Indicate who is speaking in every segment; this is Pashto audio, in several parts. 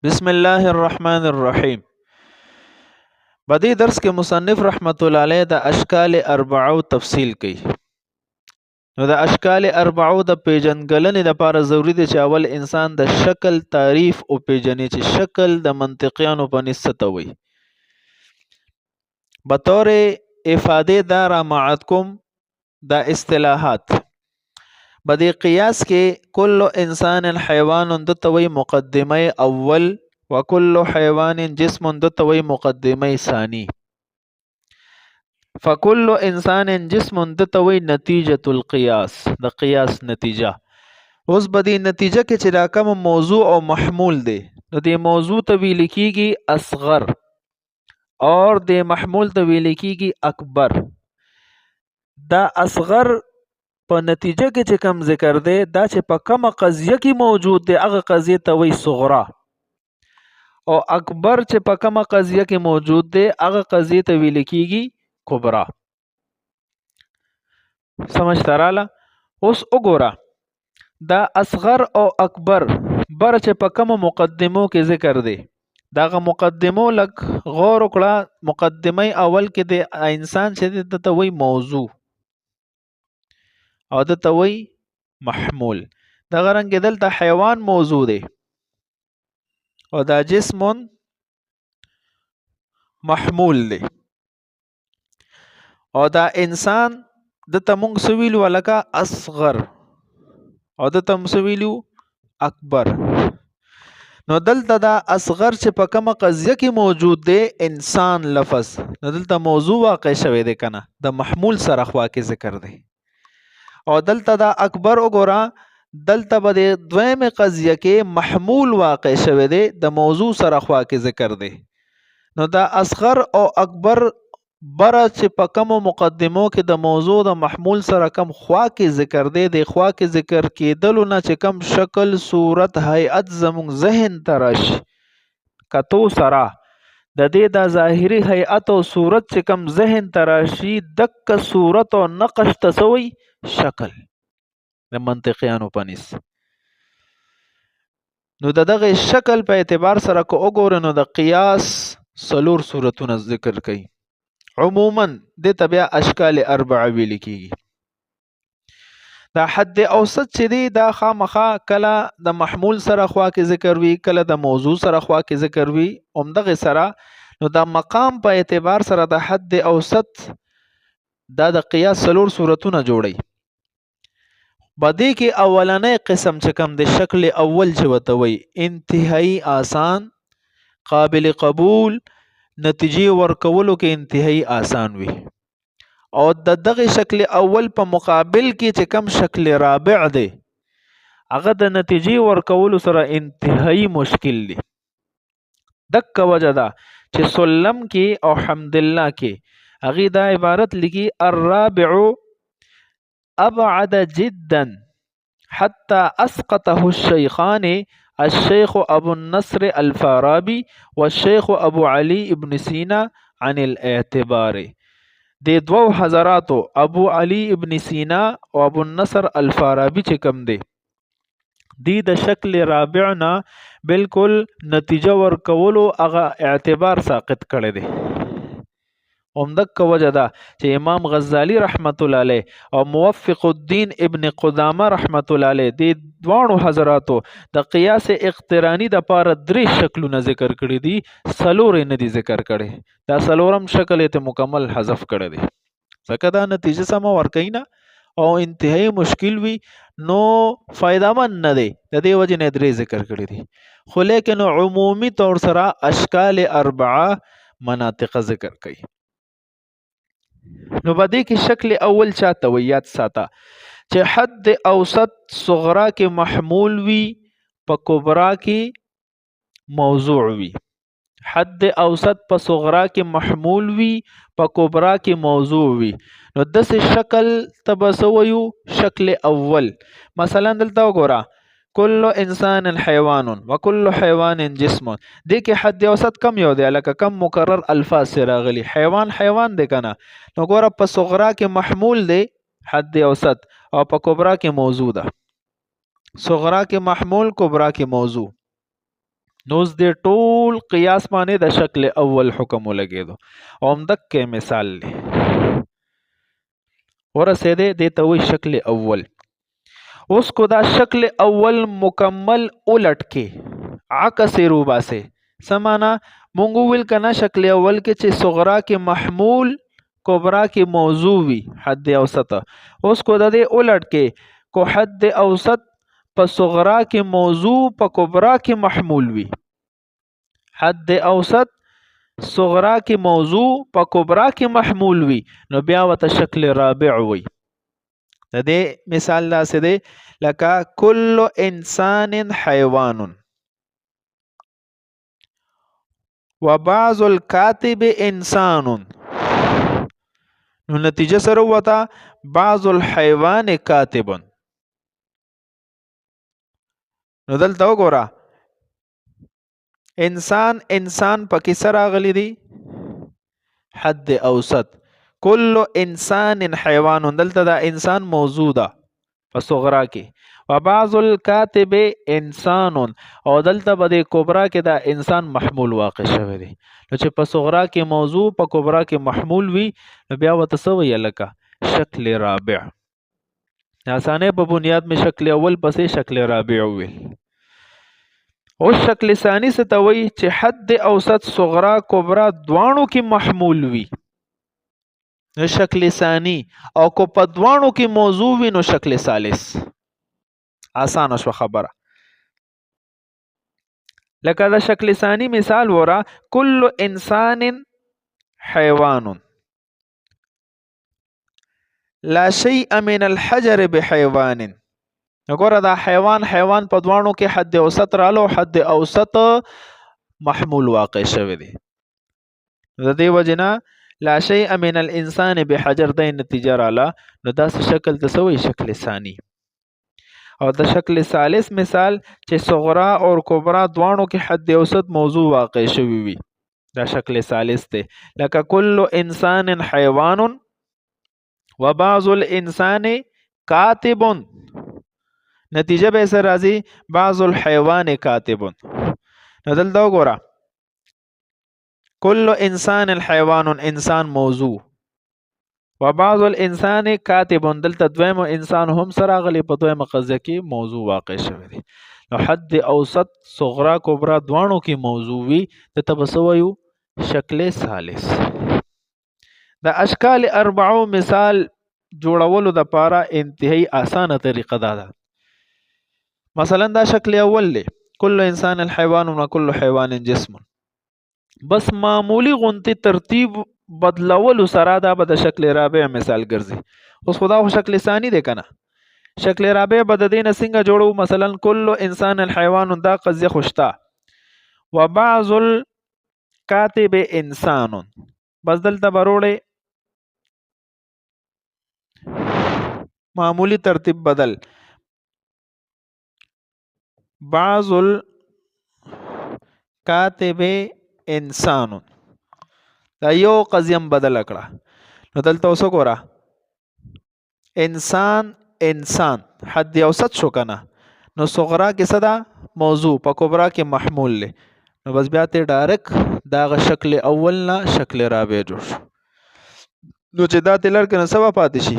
Speaker 1: بسم الله الرحمن الرحیم. بدی درس کې مصنف رحمت الله علیه د اشکال اربعو تفصیل کوي. نو د اشکال اربعو د پیژنګلنې لپاره ضروری دی چې اول انسان د شکل تعریف او پیژني چې شکل د منطقيانو په نسبت وي. بطور افاده دا را معتکم د اصطلاحات بدی قیاس کې کل انسان حیوان دتوي مقدمه اول وكل حيوان جسم دتوي مقدمه ثاني. فكل انسان جسم دتوي نتیجه القياس د قیاس نتیجه. اوس بدی نتیجه کې چې راکم موضوع او محمول دی نو د موضوع ته ویل کیږي اصغر اور د محمول ته ویل کیږي اکبر. دا اصغر په نتیجه کې چې کم ذکر دی دا چې په کومه قضیه کې موجود دی هغه قضیه ته وایي صغرا او اکبر چې په کومه قضیه کې موجود دی هغه قضیه ته ویل کیږي کبرا. سمجھ تراله. اوس وګوره دا اصغر او اکبر بر چې په کومه مقدمو کې ذکر دی داغه مقدمو لک غور وکړه. مقدمه اول کې د انسان چې د توي موضوع او د توي محمول دا غرنګ دلته حیوان موضوع دی او دا جسم محمول دی او دا انسان د تمونږ سویلو ولکه اصغر او د تم سویلو اکبر. نو دلته دا اصغر چې په کومه قضیه کې موجود دی انسان لفظ نو دلته موضوع واقع شوی دی کنه د محمول سره خوا کې ذکر دی. او دلته دا اکبر وګوره دلته به د دویمه قضیه کې محمول واقع شوی دی د موضوع سره خوا کې ذکر دی. نو دا اصغر او اکبر بره چې په کوم مقدمو کې د موضوع د محمول سره کم خوا کې ذکر دی د خوا کې ذکر کېدلو نه چې کم شکل صورت هيئت زموږ ذهن ترش کتو سره د دې د ظاهري هيئت او صورت چې کم ذهن تراشي دک صورت او نقش تسوي شکل د منطقيانو پنس. نو دغه شکل په اعتبار سره کو وګورئ نو د قیاس سلور صورتونه ذکر کړي. عموما د تبع اشکال اربعه ویل کیږي. دا حد اوسط چې دی دا خامخا کله د محمول سره خوا کې ذکر وی کله د موضوع سره خوا کې ذکر وی اومدغه سره نو دا مقام په اعتبار سره د حد اوسط دا د قیاس سلور صورتونه جوړي. بدی کې اولنې قسم چې کم د شکل اول چې وته وی انتهایی آسان قابل قبول نتیجې ورکولو کې انتهایی آسان وي او د دغه شکل اول په مقابل کې چې کم شکل رابع دی هغه د نتیجې ورکولو سره انتهایی مشکل دی. دک وجه دا چې سلم کې او حمدالله کې هغه دا عبارت لګي الرابع ابعد جدا حتى اسقطه الشيخان الشيخ ابو النصر الفارابي والشيخ ابو علي ابن سينا عن الاعتبار. د دوو حضراتو ابو علي ابن سینا او ابو النصر الفارابي چې کوم دی دی د شکل رابع نه بالکل نتیجه ورکولو هغه اعتبار ساقط کړی دی. اومدک وجه دا چې امام غزالی رحمت الله علیه او موفق الدین ابن قدامه رحمت الله علیه د دوانو حضراتو د قیاس اقترانی د پاره درې شکلونه ذکر کړی دي سلور نه دي ذکر کړي. دا سلورم شکل ته مکمل حذف کړی دی ځکه دا نتیجه سم ورکینا او انتهایی مشکل وي نو فائدہ من نه دی د دې وجه نه درې ذکر کړی دي. خو لیکن عمومي طور سره اشکال اربعه مناطق ذکر کړي. نو باندې کې شکل اول چاته وی یاد ساته چې حد اوسط صغرا کې محمول وی په کبرا کې موضوع وی. حد اوسط په صغرا کې محمول وی په کبرا کې موضوع وی. نو دسه شکل تبسویو شکل اول مثلا دلته وګوره کل انسان حیوان وکل حیوان جسم دې کې حد اوسط کم یو دی لکه کم مکرر الفاظ سره راغلي حیوان حیوان دی کنه نو ګوره په صغرا کې محمول دی حد اوسط او په کبرا کې موضوع ده. صغرا کې محمول کبرا کې موضوع نو اوس دې ټول قیاس باندې د شکل اول حکم ولګېدو او همدکې مثال دی ورسېدې دې ته وایي شکل اول. اوس کو دا شکل اول مکمل الټ کې عکس روباسه سمانا مونږ ویل کنه شکل اول کې چې صغرا کې محمول کبرا کې موضوع وي حد اوسط. اوس کو د دې الټ کې کو حد اوسط په صغرا کې موضوع په کبرا کې محمول وي. حد اوسط صغرا کې موضوع په کبرا کې محمول وي نو بیا وته شکل رابع وي. د دې مثال داسې دی لکه کل انسان حیوان وبعض الكاتب انسان نو نتیجه سره وته بعض الحيوان کاتب. نو دلته وګوره انسان پکې سره راغلی دی حد اوسط. کل انسان حیوان دلته دا انسان موجوده په صغرا کې وبعض الكاتب انسان او دلته به د کبرا کې دا انسان محمول واقع شوی دی. نو چې په صغرا کې موضوع په کبرا کې محمول وي نو بیا ورته څه ویل لکه شکل رابع. آسانه په بنیاد میں شکل اول پسې شکل رابع ویل. او شکل ثانی څه ته وایي چې حد اوسط صغرا کبرا دواړو کې محمول وي نو شکل ثانی او کو په دواړو کې موضوع وي نو شکل ثالث. آسان شو خبره. لکه دا شکل ثانی مثال ورا کل انسان حیوان لا شیء من الحجر بحیوان. وګوره دا حیوان په دواړو کې حد اوسط رالو حد اوسط محمول واقع شوی دی. د دې وجنا لا شیء من الانسان بحجر د نتیجه رااله نو دا شکل تسوي شکل ثانی. او د شکل ثالث مثال چې صغرا او کبرا دواړو کې حد اوسط موضوع واقع شوی وي دا شکل ثالث دی. لکه کل انسان حیوان وبعض الانسان کاتب نتیجه به سره راځي بعض الحيوان کاتب. نو دلته وګوره کل انسان الحيوان انسان موضوع وبعض الانسان کاتب دلته دویم انسان هم سره غلی په دویم قضیه کې موضوع واقع شوی دی. نو حد اوسط صغرا کبرا دواړو کې موضوع وي د تبسویو شکل ثالث. د اشکال اربعو مثال جوړولو د پاره انتهایی اسانه طریقه ده. مثلا دا شکل اول لی کل انسان الحيوان و کل حیوان جسم بس معمولی غنتی ترتیب بدلولو سره دا به د شکل رابع مثال ګرځي. اوس خدا خو شکل ثانی دی کنه شکل رابع به د دینه څنګه جوړو مثلا کل انسان الحيوان دا قضیه خوشتا وبعض الكاتب انسان بس دلته بروړې معمولی ترتیب بدل بعض الكاتب انسان دا یو قضیم بدل کړه. نو دلته اوس وګوره انسان حد اوسط شو کنه نو صغرا کې صدا موضوع په کبرا کې محمول له نو بس بیا ته ډایرک دا شکل اول نه شکل رابع جوړ شو. نو چې دا تلر کنه سبا پاتې شي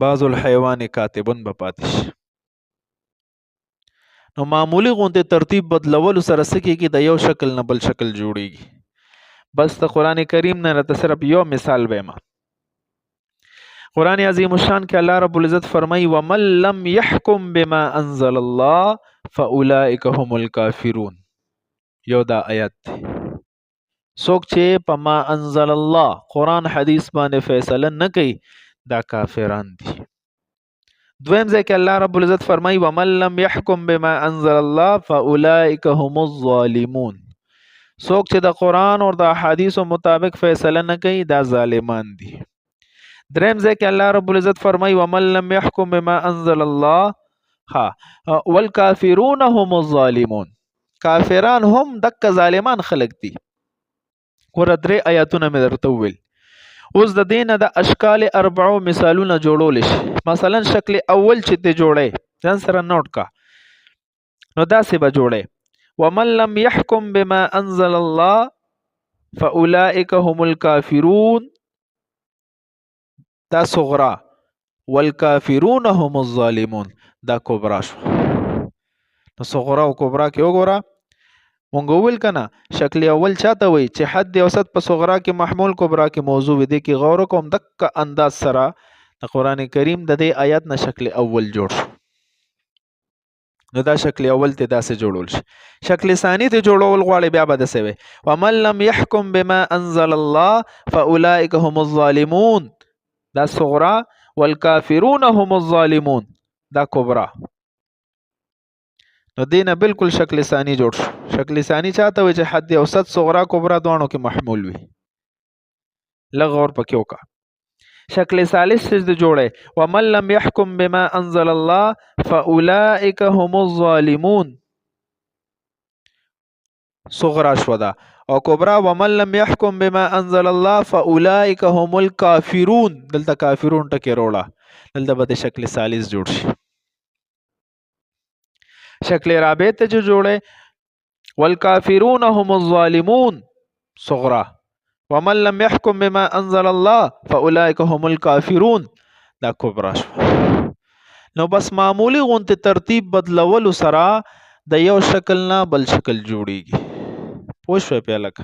Speaker 1: بعض الحيوان کاتبون به پاتې شي. نو معمولی غونته ترتیب بدلول سره سکیږي د یو شکل نه بل شکل جوړیږي. بس د قران کریم نه ته صرف یو مثال به ما قران عظیم الشان کې الله رب العزت فرمای ومن لم يحكم بما انزل الله فاولئك هم الكافرون. یو دا آیت څوک چې په ما انزل الله قران حدیث باندې فیصله نه کوي دا کافران دي. دویم ځکه الله رب العزت فرمای ومن لم يحكم بما انزل الله فاولئك هم الظالمون. څوک چې د قران او د احادیثو مطابق فیصله نه کوي دا ظالمان دي. دریم ځکه الله رب العزت فرمای ومن لم يحكم بما انزل الله والکافرون هم الظالمون. کافران هم دک ظالمان خلق دي. ور درې آیاتونه مې درته ویل. اوس د دینه د اشکال اربعو مثالونه جوړول شي. مثلا شکل اول چې ته جوړې ځان سره نوٹ کا نو دا څه به جوړې ومن لم يحكم بما انزل الله فاولئک هم الكافرون دا صغرا، والکافرون هم الظالمون دا کبرا شو. نو صغرا او کبرا کې وګوره مونږ ویل کنه شکل اول چاته وي چې حد اوسط په صغرا کې محمول کبرا کې موضوع دي کې غور کوم دک انداز سره د قران کریم د دې آیات نه شکل اول جوړ شو. نو دا شکل اول ته داسې جوړول شي. شکل ثانی ته جوړول غواړي بیا به دسه وي ومن لم يحكم بما انزل الله فاولئك هم الظالمون دا صغرا، والکافرون هم الظالمون دا کبرا. نو دینه بالکل شکل ثانی جوړ شو. شکل ثانی چاته وي چې حد اوسط صغرا کبرا دوانو کې محمول وي. لغور پکې وکا. شکل ثالث څه جوړه ومن لم يحكم بما انزل الله فاولئك هم الظالمون صغرا شو دا، او کبرا ومن لم يحكم بما انزل الله فاولئك هم الكافرون دلته کافرون ټکی روړه دلته به شکل ثالث جوړ شي. شکل رابع ته جوړه والکافرون هم الظالمون صغرا، ومن لم يحكم بما انزل الله فاولئك هم الكافرون دا کبرا شو. نو بس معمولی غونته ترتیب بدلول سره د یو شکل نه بل شکل جوړیږي. پوه شو په لکه